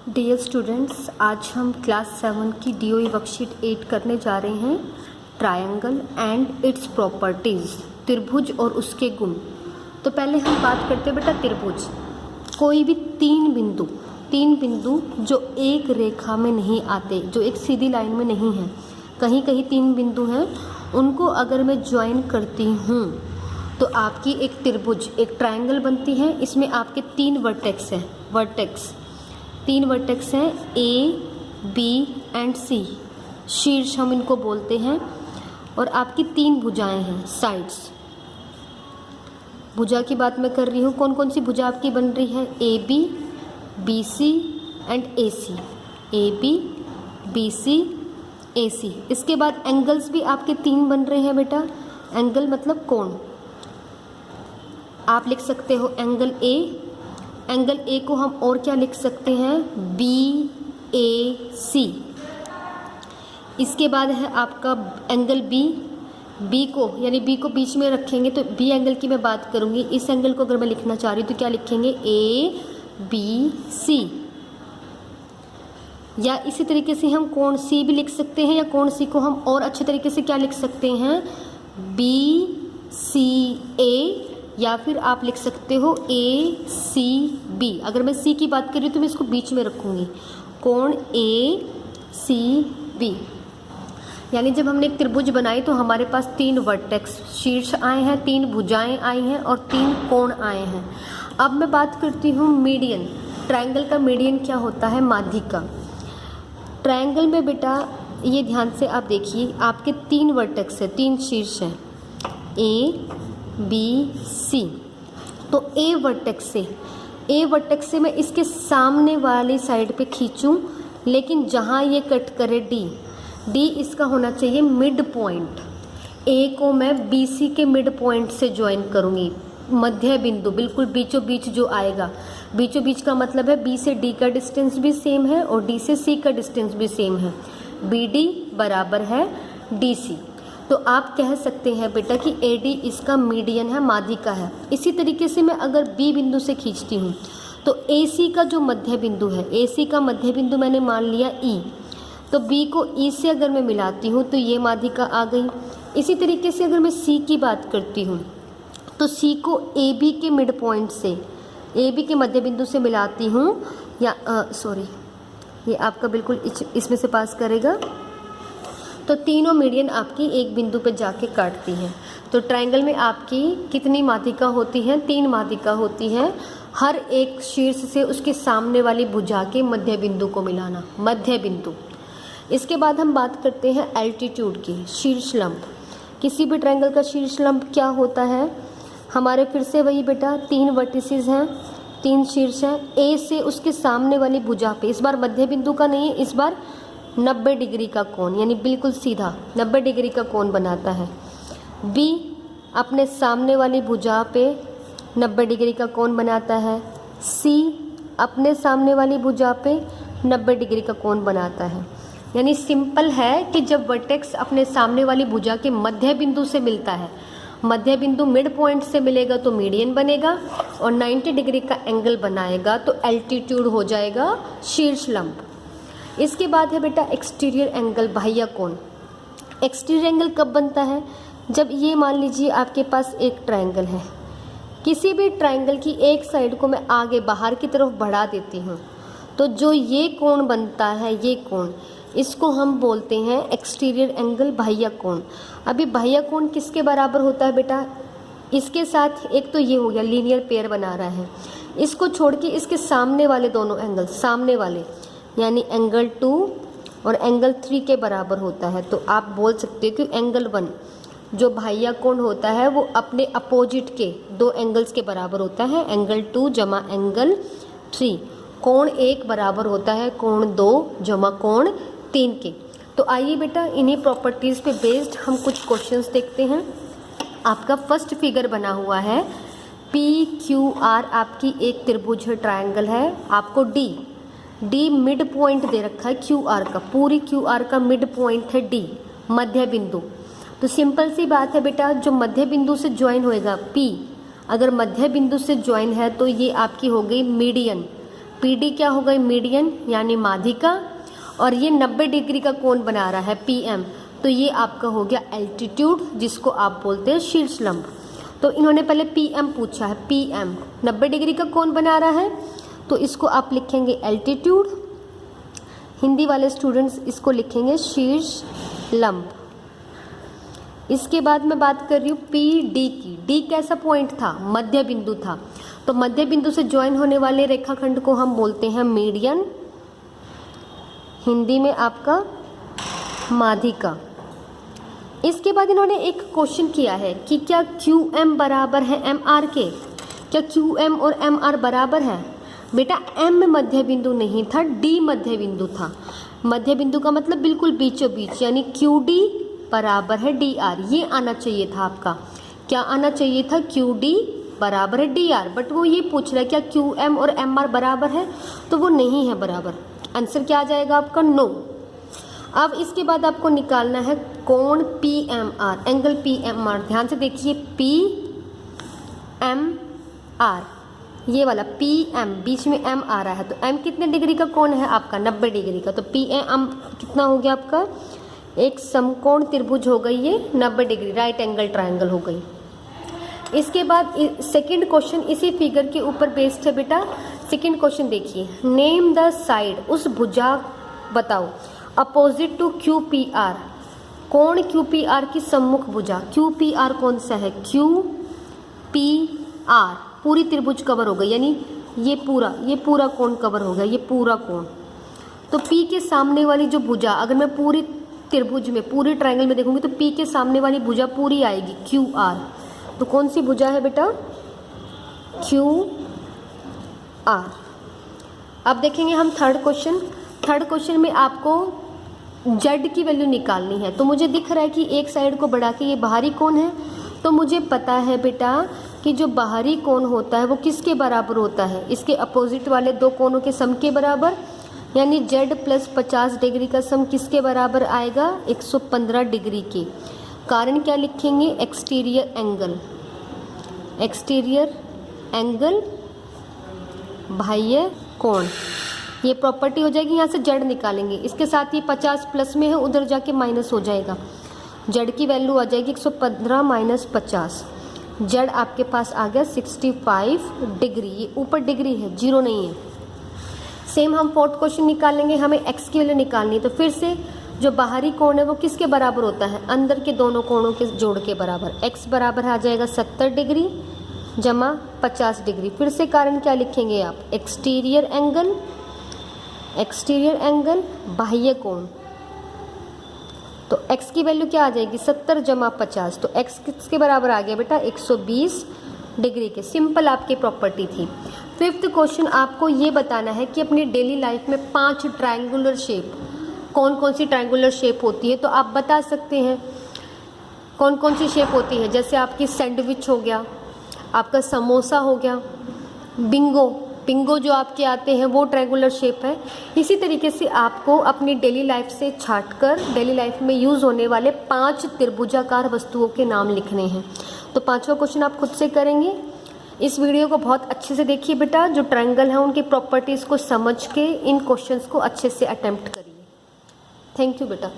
Dear students, आज हम class 7 की डीओई वर्कशीट 8 करने जा रहे हैं। ट्रायंगल एंड इट्स प्रॉपर्टीज़, त्रिभुज और उसके गुण। तो पहले हम बात करते हैं बेटा त्रिभुज। कोई भी तीन बिंदु जो एक रेखा में नहीं आते, जो एक सीधी लाइन में नहीं है, कहीं कहीं तीन बिंदु हैं, उनको अगर मैं ज्वाइन करती हूँ तो आपकी एक त्रिभुज, एक ट्रायंगल बनती है। इसमें आपके तीन वर्टेक्स हैं, तीन वर्टेक्स हैं ए, बी एंड सी, शीर्ष हम इनको बोलते हैं। और आपकी तीन भुजाएं हैं, साइड्स। भुजा की बात मैं कर रही हूँ, कौन कौन सी भुजा आपकी बन रही है? A B, B C and A C, A B, B C, A C. इसके बाद एंगल्स भी आपके तीन बन रहे हैं बेटा। एंगल मतलब कोण। आप लिख सकते हो एंगल ए को हम और क्या लिख सकते हैं? बी ए सी। इसके बाद है आपका एंगल बी को बीच में रखेंगे तो बी एंगल की मैं बात करूंगी। इस एंगल को अगर मैं लिखना चाह रही हूँ तो क्या लिखेंगे? A B C. या इसी तरीके से हम कोण सी भी लिख सकते हैं, या कोण सी को हम और अच्छे तरीके से क्या लिख सकते हैं? बी सी ए, या फिर आप लिख सकते हो ए सी बी। अगर मैं सी की बात कर रही हूँ तो मैं इसको बीच में रखूँगी, कोण ए सी बी। यानी जब हमने एक त्रिभुज बनाई तो हमारे पास तीन वर्टेक्स, शीर्ष आए हैं, तीन भुजाएं आई हैं और तीन कोण आए हैं। अब मैं बात करती हूँ मीडियन। ट्रायंगल का मीडियन क्या होता है? माध्यिका। ट्रायंगल में बेटा ये ध्यान से आप देखिए, आपके तीन वर्टेक्स है, तीन शीर्ष हैं, ए बी सी। तो ए वर्टेक्स से मैं इसके सामने वाली साइड पे खींचूं, लेकिन जहाँ ये कट करे डी इसका होना चाहिए मिड पॉइंट। ए को मैं बी सी के मिड पॉइंट से ज्वाइन करूँगी, मध्य बिंदु, बिल्कुल बीचों बीच जो आएगा। बीचों बीच का मतलब है बी से डी का डिस्टेंस भी सेम है और डी से सी का डिस्टेंस भी सेम है। बी डी बराबर है डी सी। तो आप कह सकते हैं बेटा कि ए डी इसका मीडियन है, माध्यिका है। इसी तरीके से मैं अगर बी बिंदु से खींचती हूँ तो ए सी का जो मध्य बिंदु है, ए सी का मध्य बिंदु मैंने मान लिया ई, तो बी को ई से अगर मैं मिलाती हूँ तो ये माध्यिका आ गई। इसी तरीके से अगर मैं सी की बात करती हूँ तो सी को ए बी के मिड पॉइंट से, ए बी के मध्य बिंदु से मिलाती हूँ, या ये आपका बिल्कुल इसमें से पास करेगा, तो तीनों मीडियन आपकी एक बिंदु पे जाके काटती हैं। तो ट्रायंगल में आपकी कितनी माध्यिका होती हैं? तीन माध्यिका होती हैं। हर एक शीर्ष से उसके सामने वाली भुजा के मध्य बिंदु को मिलाना, मध्य बिंदु। इसके बाद हम बात करते हैं एल्टीट्यूड की, शीर्ष लंब। किसी भी ट्रायंगल का शीर्ष लंब क्या होता है? हमारे फिर से वही बेटा, तीन वर्टिसेस हैं, तीन शीर्ष हैं। ए से उसके सामने वाली भुजा पे, इस बार मध्य बिंदु का नहीं है, इस बार 90 डिग्री का कोण, यानी बिल्कुल सीधा 90 डिग्री का कोण बनाता है। बी अपने सामने वाली भुजा पे 90 डिग्री का कोण बनाता है। सी अपने सामने वाली भुजा पे 90 डिग्री का कोण बनाता है। यानी सिंपल है कि जब वर्टेक्स अपने सामने वाली भुजा के मध्य बिंदु से मिलता है, मध्य बिंदु मिड पॉइंट से मिलेगा तो मीडियन बनेगा और 90 डिग्री का एंगल बनाएगा तो एल्टीट्यूड हो जाएगा शीर्ष लंब। इसके बाद है बेटा एक्सटीरियर एंगल, बाह्य कोण। एक्सटीरियर एंगल कब बनता है? जब ये मान लीजिए आपके पास एक ट्रायंगल है, किसी भी ट्रायंगल की एक साइड को मैं आगे बाहर की तरफ बढ़ा देती हूँ तो जो ये कोण बनता है, ये कोण, इसको हम बोलते हैं एक्सटीरियर एंगल, बाह्य कोण। अभी बाह्य कोण किसके बराबर होता है बेटा? इसके साथ एक तो ये हो गया, लीनियर पेयर बना रहा है, इसको छोड़ के इसके सामने वाले दोनों एंगल, सामने वाले यानी एंगल 2 और एंगल 3 के बराबर होता है। तो आप बोल सकते हो कि एंगल 1 जो बाह्य कोण होता है वो अपने अपोजिट के दो एंगल्स के बराबर होता है, एंगल 2 जमा एंगल 3। कोण 1 बराबर होता है कोण 2 जमा कोण 3 के। तो आइए बेटा इन्हीं प्रॉपर्टीज़ पे बेस्ड हम कुछ क्वेश्चंस देखते हैं। आपका फर्स्ट फिगर बना हुआ है पी क्यू आर, आपकी एक त्रिभुज है, ट्रायंगल है। आपको डी मिड पॉइंट दे रखा है क्यू आर का, पूरी क्यू आर का मिड पॉइंट है डी, मध्य बिंदु। तो सिंपल सी बात है बेटा, जो मध्य बिंदु से ज्वाइन होएगा पी, अगर मध्य बिंदु से ज्वाइन है तो ये आपकी हो गई मीडियन। PD क्या हो गई, मीडियन यानी माध्यिका, और ये 90 डिग्री का कोण बना रहा है PM, तो ये आपका हो गया एल्टीट्यूड, जिसको आप बोलते हैं शीर्ष लंब। तो इन्होंने पहले PM पूछा है, PM 90 डिग्री का कोण बना रहा है, तो इसको आप लिखेंगे एल्टीट्यूड। हिंदी वाले स्टूडेंट्स इसको लिखेंगे शीर्ष लंब। इसके बाद मैं बात कर रही हूँ PD की। D कैसा पॉइंट था, मध्य बिंदु था, तो मध्य बिंदु से ज्वाइन होने वाले रेखाखंड को हम बोलते हैं मीडियन, हिंदी में आपका माध्यिका। इसके बाद इन्होंने एक क्वेश्चन किया है कि क्या QM बराबर है MR के, क्या QM और MR बराबर है। बेटा M मध्य बिंदु नहीं था, D मध्य बिंदु था। मध्य बिंदु का मतलब बिल्कुल बीचों बीच, यानी QD बराबर है DR, ये आना चाहिए था आपका। क्या आना चाहिए था, QD बराबर है DR, बट वो ये पूछ रहा है क्या QM और MR बराबर है, तो वो नहीं है बराबर। आंसर क्या आ जाएगा आपका, नो। अब इसके बाद आपको निकालना है कोण PMR, एंगल PMR। ध्यान से देखिए PMR, ये वाला PM, बीच में M आ रहा है, तो M कितने डिग्री का कोण है आपका, 90 डिग्री का, तो PM कितना हो गया आपका, एक समकोण त्रिभुज हो गई ये 90 डिग्री, राइट एंगल ट्रायंगल हो गई। इसके बाद सेकंड क्वेश्चन इसी फिगर के ऊपर बेस्ड है बेटा। सेकंड क्वेश्चन देखिए, नेम द साइड, उस भुजा बताओ, अपोजिट टू QPR, कोण QPR की सम्मुख भुजा। QPR कौन सा है, QPR पूरी त्रिभुज कवर हो गई, यानी ये पूरा कोण कवर हो गया, ये पूरा कोण। तो P के सामने वाली जो भुजा, अगर मैं पूरी त्रिभुज में, पूरे ट्रायंगल में देखूंगी तो P के सामने वाली भुजा पूरी आएगी QR, तो कौन सी भुजा है बेटा, QR। अब देखेंगे हम थर्ड क्वेश्चन में आपको Z की वैल्यू निकालनी है। तो मुझे दिख रहा है कि एक साइड को बढ़ा के ये बाहरी कोण है, तो मुझे पता है बेटा कि जो बाहरी कोण होता है वो किसके बराबर होता है, इसके अपोजिट वाले दो कोणों के सम के बराबर, यानी Z प्लस 50 डिग्री का सम किसके बराबर आएगा, 115 डिग्री के। कारण क्या लिखेंगे, एक्सटीरियर एंगल बाह्य कोण, ये प्रॉपर्टी हो जाएगी। यहाँ से Z निकालेंगे, इसके साथ ये 50 प्लस में है, उधर जाके माइनस हो जाएगा, Z की वैल्यू आ जाएगी 115 माइनस 50, Z आपके पास आ गया 65 डिग्री, ये ऊपर डिग्री है, जीरो नहीं है। सेम हम फोर्थ क्वेश्चन निकालेंगे, हमें x की वैल्यू निकालनी है, तो फिर से जो बाहरी कोण है वो किसके बराबर होता है, अंदर के दोनों कोणों के जोड़ के बराबर। x बराबर आ जाएगा 70 डिग्री जमा 50 डिग्री। फिर से कारण क्या लिखेंगे आप, एक्सटीरियर एंगल बाह्य कोण, तो x की वैल्यू क्या आ जाएगी, 70 जमा 50, तो x किसके बराबर आ गया बेटा, 120 डिग्री के। सिंपल आपकी प्रॉपर्टी थी। फिफ्थ क्वेश्चन आपको ये बताना है कि अपनी डेली लाइफ में 5 ट्रायंगुलर शेप, कौन कौन सी ट्रायंगुलर शेप होती है, तो आप बता सकते हैं कौन कौन सी शेप होती है। जैसे आपकी सैंडविच हो गया, आपका समोसा हो गया, बिंगो जो आपके आते हैं वो ट्रायंगुलर शेप है। इसी तरीके से आपको अपनी डेली लाइफ से छांटकर डेली लाइफ में यूज़ होने वाले 5 त्रिभुजाकार वस्तुओं के नाम लिखने हैं। तो 5वां क्वेश्चन आप खुद से करेंगे। इस वीडियो को बहुत अच्छे से देखिए बेटा, जो ट्रायंगल है उनकी प्रॉपर्टीज़ को समझ के इन क्वेश्चंस को अच्छे से अटेम्प्ट करिए। थैंक यू बेटा।